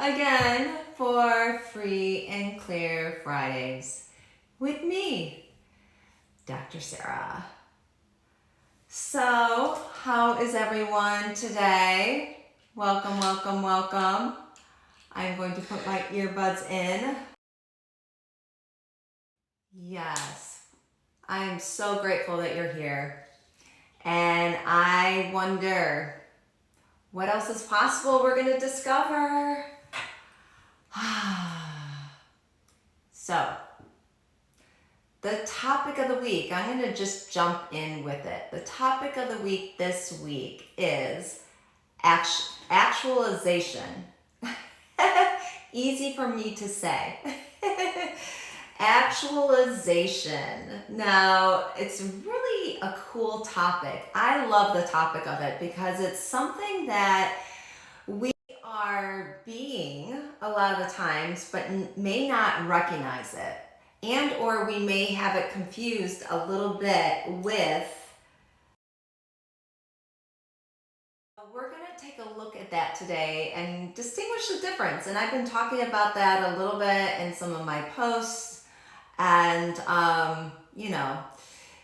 again for Free and Clear Fridays with me, Dr. Sarah. So, how is everyone today? Welcome, welcome, welcome. I'm going to put my earbuds in. Yes, I'm so grateful that you're here. And I wonder what else is possible we're going to discover. So, the topic of the week, I'm going to just jump in with it. The topic of the week this week is actualization. Easy for me to say. Actualization. Now, it's really a cool topic. I love the topic of it because it's something that we are being a lot of the times, but may not recognize it. And or we may have it confused a little bit with. We're going to take a look at that today and distinguish the difference. And I've been talking about that a little bit in some of my posts. And,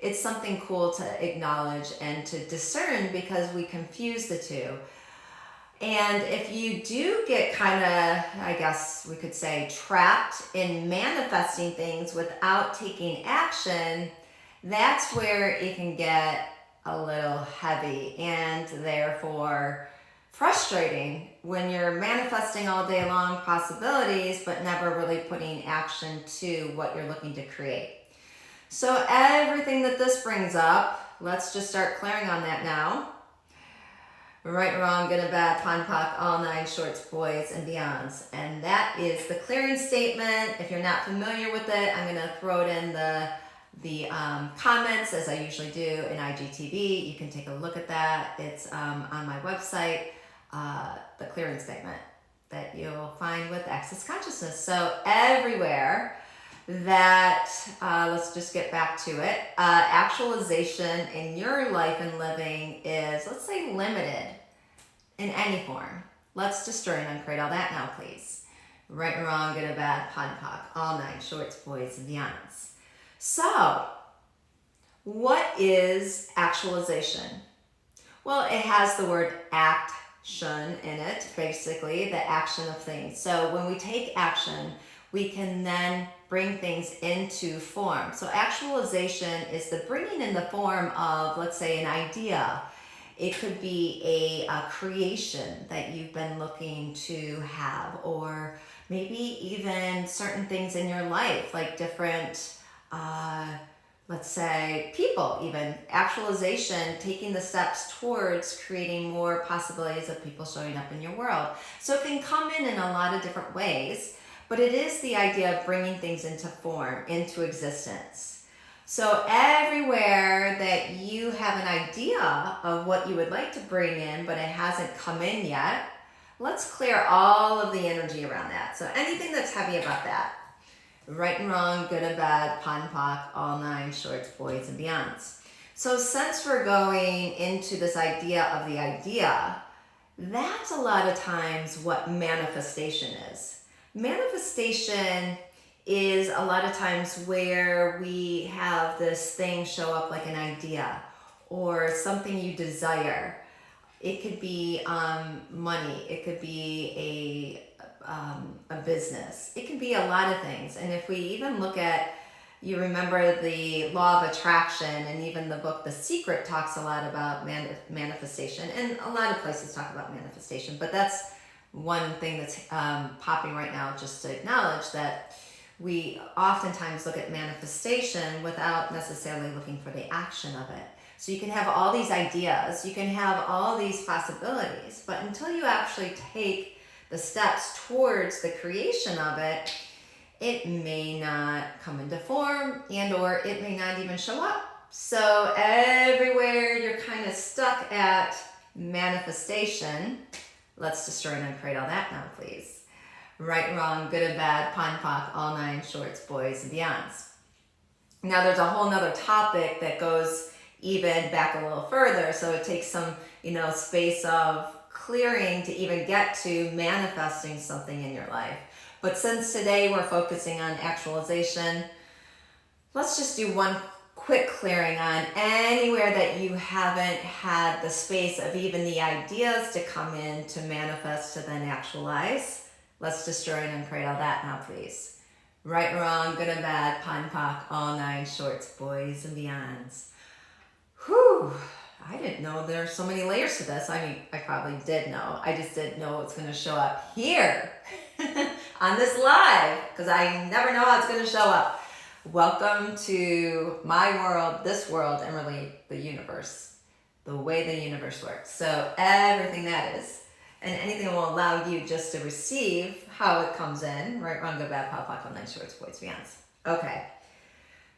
it's something cool to acknowledge and to discern because we confuse the two. And if you do get kind of, I guess we could say, trapped in manifesting things without taking action, that's where it can get a little heavy and therefore frustrating when you're manifesting all day long possibilities but never really putting action to what you're looking to create. So everything that this brings up, let's just start clearing on that now. Right, wrong, good and bad, pon poc, all nine shorts, boys and beyonds. And that is the clearing statement. If you're not familiar with it, I'm going to throw it in the comments as I usually do in IGTV. You can take a look at that. It's on my website, the clearing statement that you'll find with Access Consciousness. So everywhere that, let's just get back to it, actualization in your life and living is, let's say, limited in any form. Let's destroy and uncreate all that now, please. Right and wrong, good and bad, pon poc, all nine shorts, boys and beyonds. So, what is actualization? Well, it has the word action in it, basically, the action of things. So when we take action, we can then bring things into form. So actualization is the bringing in the form of, let's say, an idea. It could be a creation that you've been looking to have, or maybe even certain things in your life, like different let's say people, even actualization, taking the steps towards creating more possibilities of people showing up in your world. So it can come in a lot of different ways, but it is the idea of bringing things into form, into existence. So everywhere that you have an idea of what you would like to bring in, but it hasn't come in yet, let's clear all of the energy around that. So anything that's heavy about that. Right and wrong, good and bad, pon poc, all nine shorts, boys and beyonds. So since we're going into this idea of the idea, that's a lot of times what manifestation is. Manifestation is a lot of times where we have this thing show up like an idea or something you desire. It could be money, it could be a business. It can be a lot of things. And if we even look at, you remember the law of attraction, and even the book The Secret talks a lot about manifestation, and a lot of places talk about manifestation, but that's one thing that's popping right now, just to acknowledge that we oftentimes look at manifestation without necessarily looking for the action of it. So you can have all these ideas, you can have all these possibilities, but until you actually take the steps towards the creation of it, it may not come into form, and or it may not even show up. So everywhere you're kind of stuck at manifestation, let's destroy and uncreate all that now, please. Right and wrong, good and bad, pon poc, all nine shorts, boys and beyonds. Now there's a whole nother topic that goes even back a little further, so it takes some, space of clearing to even get to manifesting something in your life. But since today we're focusing on actualization, let's just do one quick clearing on anywhere that you haven't had the space of even the ideas to come in to manifest to then actualize. Let's destroy and uncreate all that now, please. Right and wrong, good and bad, POD, POC, all nine shorts, boys and beyonds. Whew, I didn't know there are so many layers to this. I mean, I probably did know. I just didn't know it's going to show up here on this live, because I never know how it's going to show up. Welcome to my world, this world, and really the universe, the way the universe works. So everything that is, and anything that will allow you just to receive how it comes in, right, wrong, good, bad, POD, POC, all nine shorts, boys, beyonds. Okay,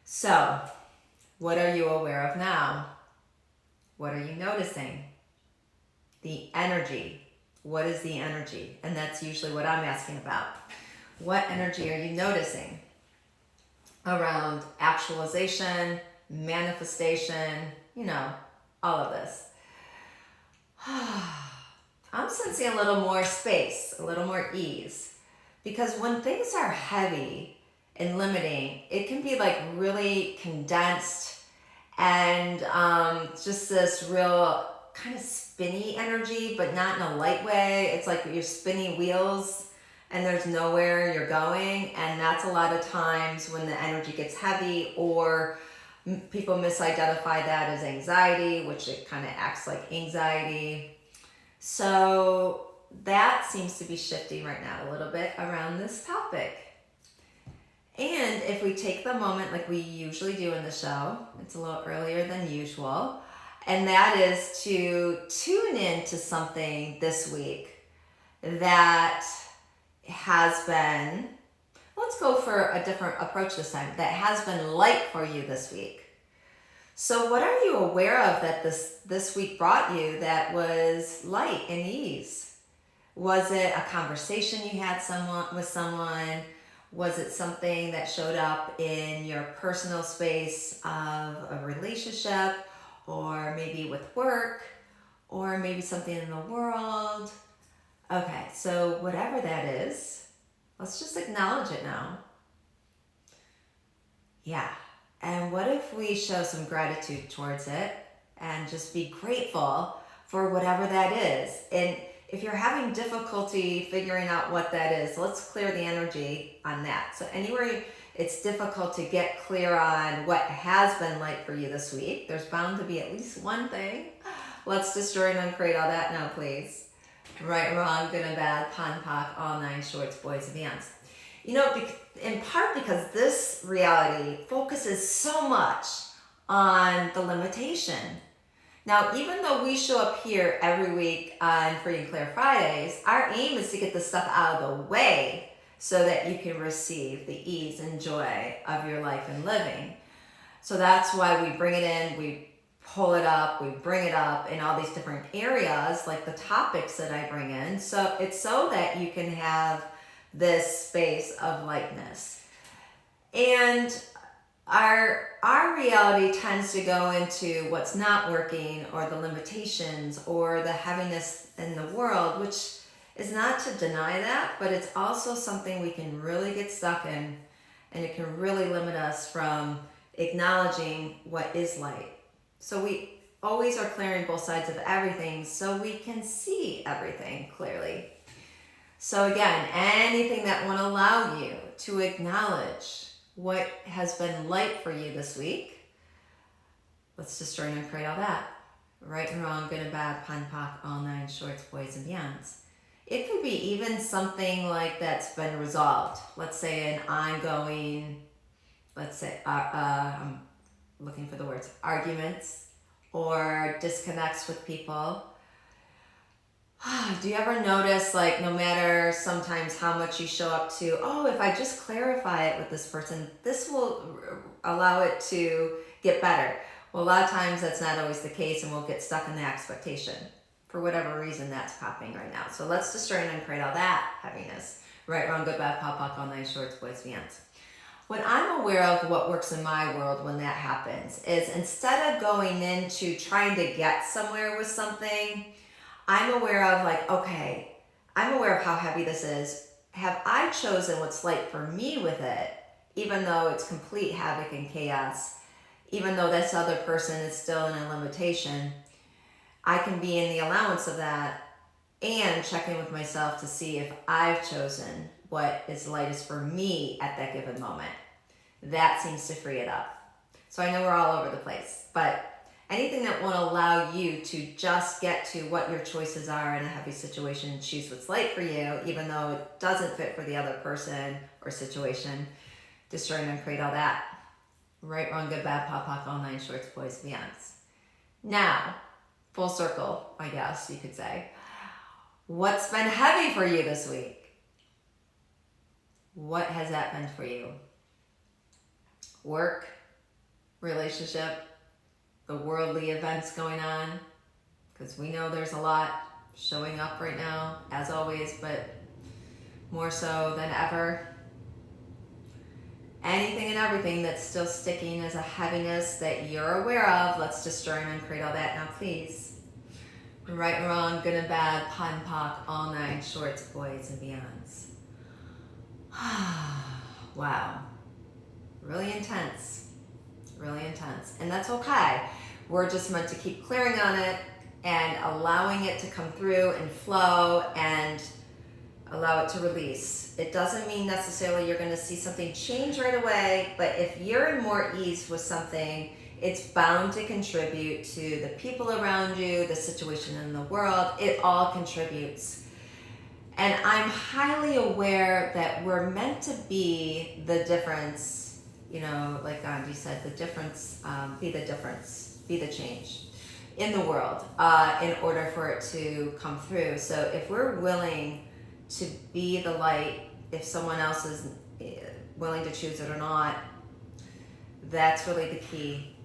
so what are you aware of now? What are you noticing? The energy. What is the energy? And that's usually what I'm asking about. What energy are you noticing around actualization, manifestation, all of this? I'm sensing a little more space, a little more ease. Because when things are heavy and limiting, it can be like really condensed and just this real kind of spinny energy, but not in a light way. It's like you're spinning wheels and there's nowhere you're going. And that's a lot of times when the energy gets heavy, or people misidentify that as anxiety, which it kind of acts like anxiety. So that seems to be shifting right now a little bit around this topic. And if we take the moment like we usually do in the show, it's a little earlier than usual, and that is to tune in to something this week that has been, let's go for a different approach this time, that has been light for you this week. So what are you aware of that this week brought you that was light and ease? Was it a conversation you had with someone? Was it something that showed up in your personal space of a relationship, or maybe with work, or maybe something in the world? Okay, so whatever that is, let's just acknowledge it now. Yeah, and what if we show some gratitude towards it and just be grateful for whatever that is? And if you're having difficulty figuring out what that is, let's clear the energy on that. So anywhere it's difficult to get clear on what has been light for you this week, there's bound to be at least one thing. Let's destroy and uncreate all that now, please. Right, wrong, good and bad, POD, POC, all nine shorts, boys and beyonds. In part because this reality focuses so much on the limitation. Now, even though we show up here every week on Free and Clear Fridays, our aim is to get this stuff out of the way so that you can receive the ease and joy of your life and living. So that's why we bring it in, we pull it up, we bring it up in all these different areas, like the topics that I bring in. So it's so that you can have this space of lightness. And our reality tends to go into what's not working, or the limitations, or the heaviness in the world, which is not to deny that, but it's also something we can really get stuck in, and it can really limit us from acknowledging what is light. So we always are clearing both sides of everything so we can see everything clearly. So again, anything that won't allow you to acknowledge what has been light for you this week, let's destroy and uncreate all that. Right and wrong, good and bad, POD, POC, all nine shorts, boys and beyonds. It could be even something like that's been resolved. Let's say an ongoing, I'm looking for the words, arguments or disconnects with people. Do you ever notice, like, no matter sometimes how much you show up to, if I just clarify it with this person, this will allow it to get better. Well, a lot of times that's not always the case, and we'll get stuck in the expectation for whatever reason that's popping right now. So let's destroy and uncreate all that heaviness. Right, wrong, good, bad, POD, POC, all nine shorts, boys, beyonds. When I'm aware of what works in my world when that happens is, instead of going into trying to get somewhere with something, I'm aware of like, okay, I'm aware of how heavy this is. Have I chosen what's light for me with it, even though it's complete havoc and chaos, even though this other person is still in a limitation? I can be in the allowance of that and check in with myself to see if I've chosen what is lightest for me at that given moment. That seems to free it up. So I know we're all over the place, but anything that won't allow you to just get to what your choices are in a heavy situation, choose what's light for you, even though it doesn't fit for the other person or situation, destroy and uncreate all that. Right, wrong, good, bad, pop, pop, all nine shorts, boys, and beyonds. Now, full circle, I guess you could say. What's been heavy for you this week? What has that been for you? Work, relationship, the worldly events going on, because we know there's a lot showing up right now, as always, but more so than ever. Anything and everything that's still sticking as a heaviness that you're aware of, let's destroy and uncreate all that now, please. Right and wrong, good and bad, POD and POC, all nine shorts, boys, and beyonds. Wow. Really intense. Really intense. And that's okay. We're just meant to keep clearing on it and allowing it to come through and flow and allow it to release. It doesn't mean necessarily you're going to see something change right away, but if you're in more ease with something, it's bound to contribute to the people around you, the situation in the world. It all contributes. And I'm highly aware that we're meant to be the difference, you know, like Gandhi said, the difference, be the change in the world in order for it to come through. So if we're willing to be the light, if someone else is willing to choose it or not, that's really the key.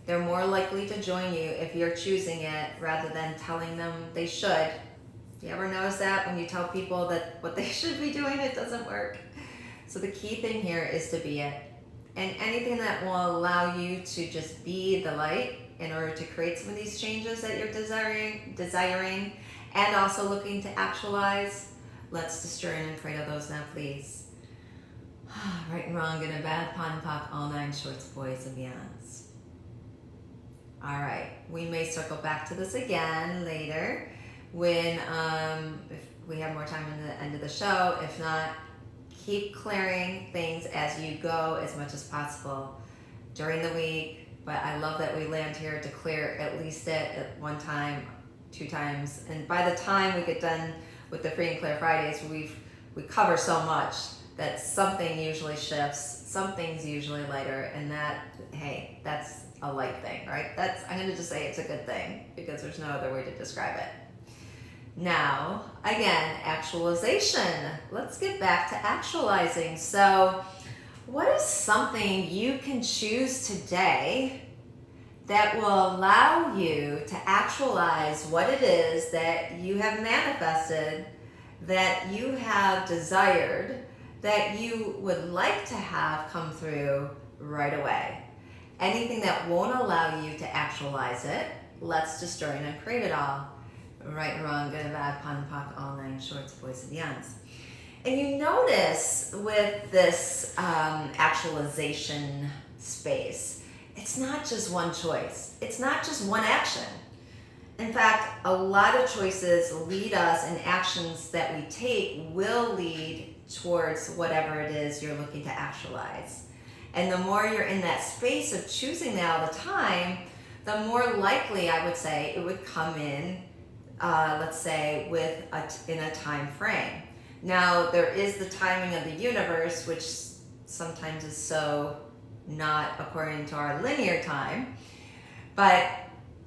They're more likely to join you if you're choosing it rather than telling them they should. Do you ever notice that when you tell people that what they should be doing, it doesn't work? So the key thing here is to be it. And anything that will allow you to just be the light in order to create some of these changes that you're desiring and also looking to actualize, let's destroy and uncreate all those now, please. Right and wrong, good and bad, POD and POC, all nine shorts, boys, and beyonds. All right, we may circle back to this again later when if we have more time in the end of the show. If not, keep clearing things as you go as much as possible during the week. But I love that we land here to clear at least it at one time, 2 times. And by the time we get done with the Free and Clear Fridays, we cover so much that something usually shifts, something's usually lighter, and that, hey, that's a light thing, right? I'm gonna just say it's a good thing because there's no other way to describe it. Now, again, actualization. Let's get back to actualizing. So, what is something you can choose today that will allow you to actualize what it is that you have manifested, that you have desired, that you would like to have come through right away? Anything that won't allow you to actualize it, let's destroy and uncreate it all. Right and wrong, good and bad, POD and POC, all nine shorts, boys, and beyonds. And you notice with this actualization space, it's not just one choice. It's not just one action. In fact, a lot of choices lead us, and actions that we take will lead towards whatever it is you're looking to actualize. And the more you're in that space of choosing that all the time, the more likely, I would say, it would come in, let's say, in a time frame. Now, there is the timing of the universe, which sometimes is so not according to our linear time, but,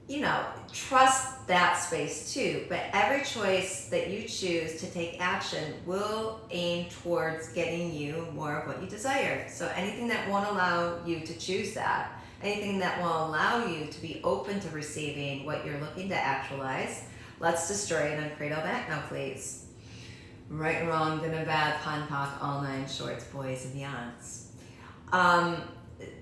you know, trust that space too. But every choice that you choose to take action will aim towards getting you more of what you desire. So anything that won't allow you to choose that, anything that will allow you to be open to receiving what you're looking to actualize, let's destroy and uncreate all that now, please. Right and wrong, good and bad, POD and POC, all nine shorts, boys, and beyonds.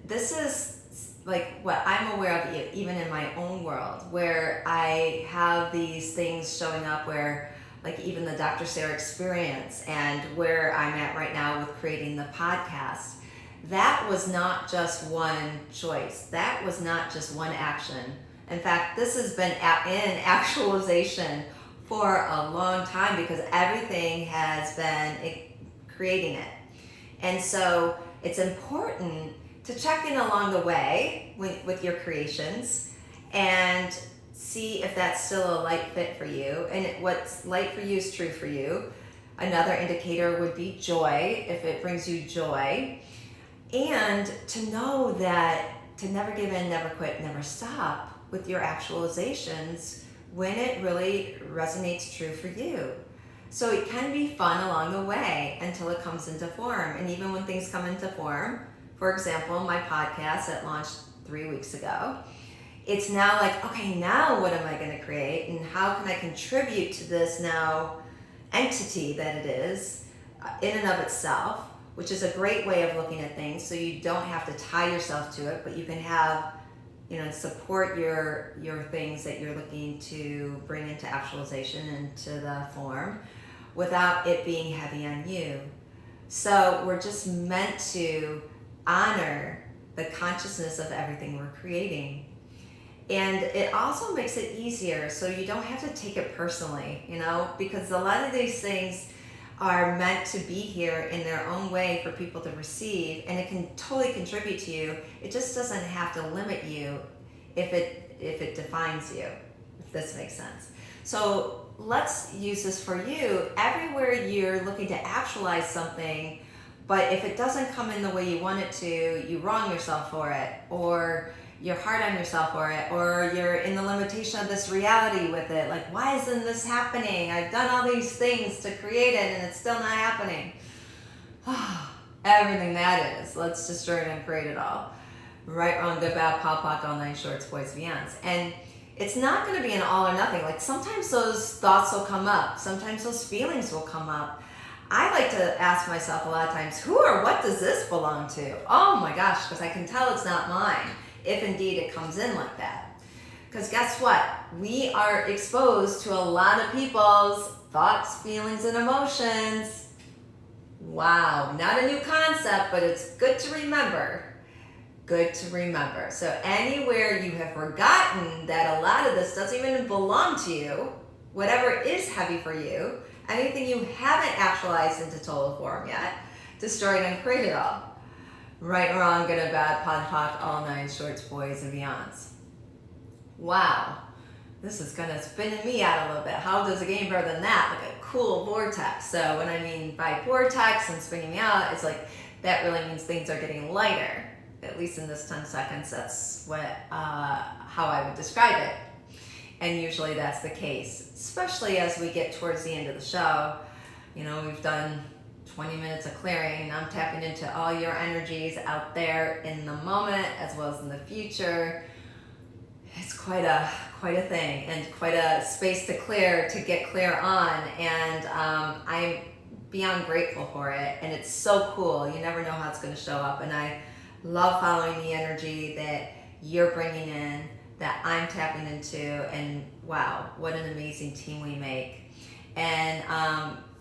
This is like what I'm aware of, even in my own world, where I have these things showing up where, like even the Dr. Sarah experience and where I'm at right now with creating the podcast, that was not just one choice. That was not just one action. In fact, this has been in actualization for a long time because everything has been creating it. And so it's important to check in along the way with your creations and see if that's still a light fit for you. And what's light for you is true for you. Another indicator would be joy, if it brings you joy. And to know that to never give in, never quit, never stop with your actualizations when it really resonates true for you. So it can be fun along the way until it comes into form. And even when things come into form, for example, my podcast that launched 3 weeks ago, it's now like, okay, now what am I going to create? And how can I contribute to this now entity that it is in and of itself, which is a great way of looking at things. So you don't have to tie yourself to it, but you can have, support your things that you're looking to bring into actualization, into the form, without it being heavy on you. So we're just meant to honor the consciousness of everything we're creating. And it also makes it easier, so you don't have to take it personally, because a lot of these things are meant to be here in their own way for people to receive, and it can totally contribute to you. It just doesn't have to limit you if it defines you, if this makes sense. So let's use this for you. Everywhere you're looking to actualize something, but if it doesn't come in the way you want it to, you wrong yourself for it, or you're hard on yourself for it, or you're in the limitation of this reality with it. Like, why isn't this happening? I've done all these things to create it and it's still not happening. Everything that is, let's destroy it and create it all. Right, wrong, good, bad, pop, pop, all nine shorts, boys, beyonds. And it's not going to be an all or nothing. Like sometimes those thoughts will come up. Sometimes those feelings will come up. I like to ask myself a lot of times, who or what does this belong to? Oh my gosh, because I can tell it's not mine, if indeed it comes in like that. Because guess what? We are exposed to a lot of people's thoughts, feelings, and emotions. Wow, not a new concept, but it's good to remember. Good to remember. So anywhere you have forgotten that a lot of this doesn't even belong to you, whatever is heavy for you, anything you haven't actualized into total form yet, destroy it and create it all. Right, wrong, good or bad, pod, poc, all nine shorts, boys, and beyonds. Wow, this is kind of spinning me out a little bit. How does a game better than that? Like a cool vortex. So when I mean by vortex and spinning me out, it's like that really means things are getting lighter. At least in this 10 seconds, that's how I would describe it. And usually that's the case, especially as we get towards the end of the show. We've done 20 minutes of clearing, and I'm tapping into all your energies out there in the moment as well as in the future. It's quite a thing and quite a space to get clear on, and I'm beyond grateful for it, and it's so cool. You never know how it's going to show up, and I love following the energy that you're bringing in, that I'm tapping into, and wow, what an amazing team we make. And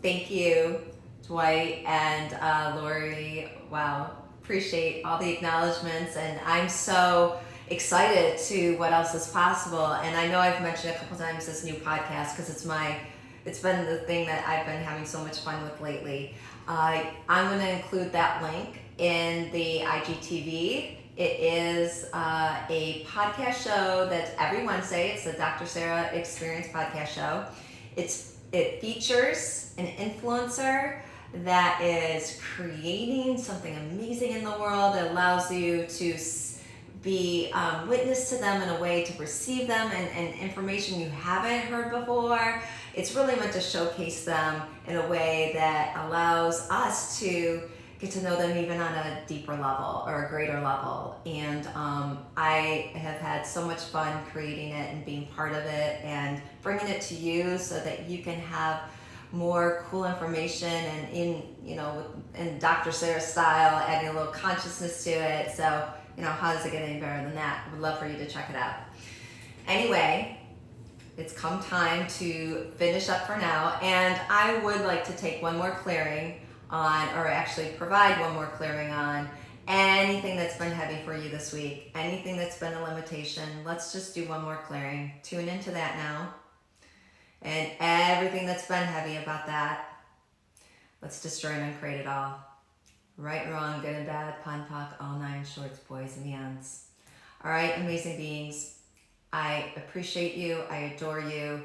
thank you, Dwight and Lori. Wow, appreciate all the acknowledgments, and I'm so excited to what else is possible. And I know I've mentioned a couple times this new podcast because it's been the thing that I've been having so much fun with lately. I'm going to include that link in the IGTV. It is a podcast show that's every Wednesday. It's the Dr. Sarah Experience podcast show. It features an influencer that is creating something amazing in the world that allows you to be witness to them in a way to perceive them and information you haven't heard before. It's really meant to showcase them in a way that allows us to get to know them even on a deeper level or a greater level. And I have had so much fun creating it and being part of it and bringing it to you so that you can have more cool information and in Dr. Sarah style, adding a little consciousness to it. So how does it get any better than that? I would love for you to check it out. Anyway, it's come time to finish up for now, and I would like to take one more clearing on, or actually provide one more clearing on anything that's been heavy for you this week, anything that's been a limitation. Let's just do one more clearing. Tune into that now. And everything that's been heavy about that, let's destroy and uncreate it all. Right, wrong, good and bad, pon, poc, all nine shorts, boys and beyonds. All right, amazing beings. I appreciate you. I adore you.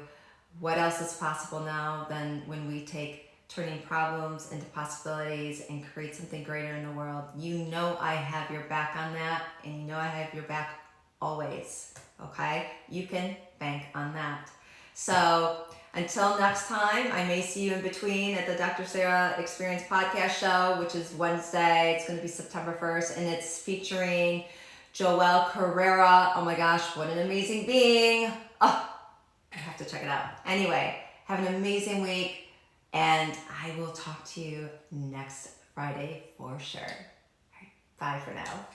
What else is possible now than when we take turning problems into possibilities and create something greater in the world? You know I have your back on that, and you know I have your back always, okay? You can bank on that. So until next time, I may see you in between at the Dr. Sarah Experience podcast show, which is Wednesday. It's going to be September 1st, and it's featuring Joelle Carrera. Oh my gosh, what an amazing being. Oh, I have to check it out. Anyway, have an amazing week. And I will talk to you next Friday for sure. All right, bye for now.